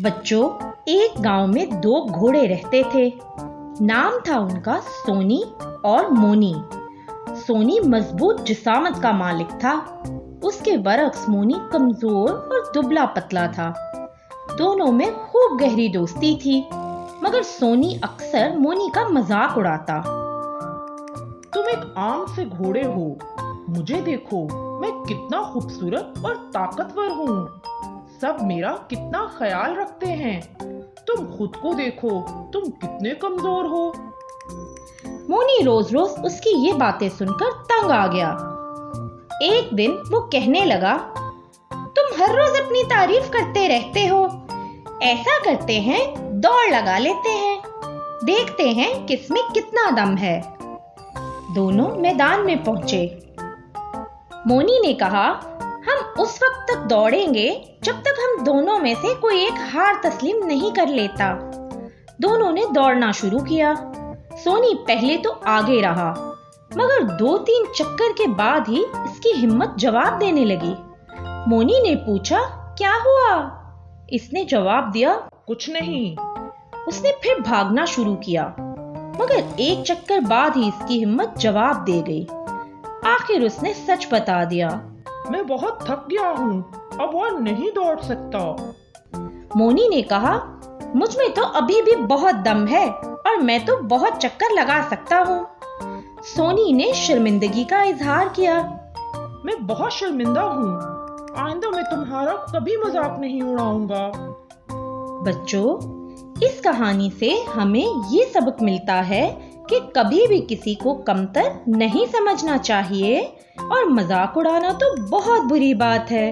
बच्चों, एक गांव में दो घोड़े रहते थे। नाम था उनका सोनी और मोनी। सोनी मजबूत जिसामत का मालिक था। उसके बरक्स मोनी कमजोर और दुबला पतला था। दोनों में खूब गहरी दोस्ती थी, मगर सोनी अक्सर मोनी का मजाक उड़ाता। तुम एक आम से घोड़े हो, मुझे देखो, मैं कितना खूबसूरत और ताकतवर हूँ। सब मेरा कितना ख्याल रखते हैं। तुम खुद को देखो, तुम कितने कमजोर हो। मोनी रोज रोज उसकी ये बातें सुनकर तंग आ गया। एक दिन वो कहने लगा, तुम हर रोज अपनी तारीफ करते रहते हो। ऐसा करते हैं, दौड़ लगा लेते हैं, देखते हैं किसमें कितना दम है। दोनों मैदान में पहुंचे। मोनी ने कहा, हम उस वक्त तक दौड़ेंगे जब तक हम दोनों में से कोई एक हार तस्लीम नहीं कर लेता। दोनों ने दौड़ना शुरू किया। सोनी पहले तो आगे रहा, मगर 2-3 चक्कर के बाद ही इसकी हिम्मत जवाब देने लगी। मोनी ने पूछा, क्या हुआ? इसने जवाब दिया, कुछ नहीं। उसने फिर भागना शुरू किया, मगर एक चक्कर बाद ही इसकी हिम्मत जवाब दे गई। आखिर उसने सच बता दिया, मैं बहुत थक गया हूँ, अब और नहीं दौड़ सकता। मोनी ने कहा, मुझ में तो अभी भी बहुत दम है और मैं तो बहुत चक्कर लगा सकता हूँ। सोनी ने शर्मिंदगी का इजहार किया, मैं बहुत शर्मिंदा हूँ, आइंदा मैं तुम्हारा कभी मजाक नहीं उड़ाऊंगा। बच्चों, इस कहानी से हमें ये सबक मिलता है कि कभी भी किसी को कमतर नहीं समझना चाहिए और मजाक उड़ाना तो बहुत बुरी बात है।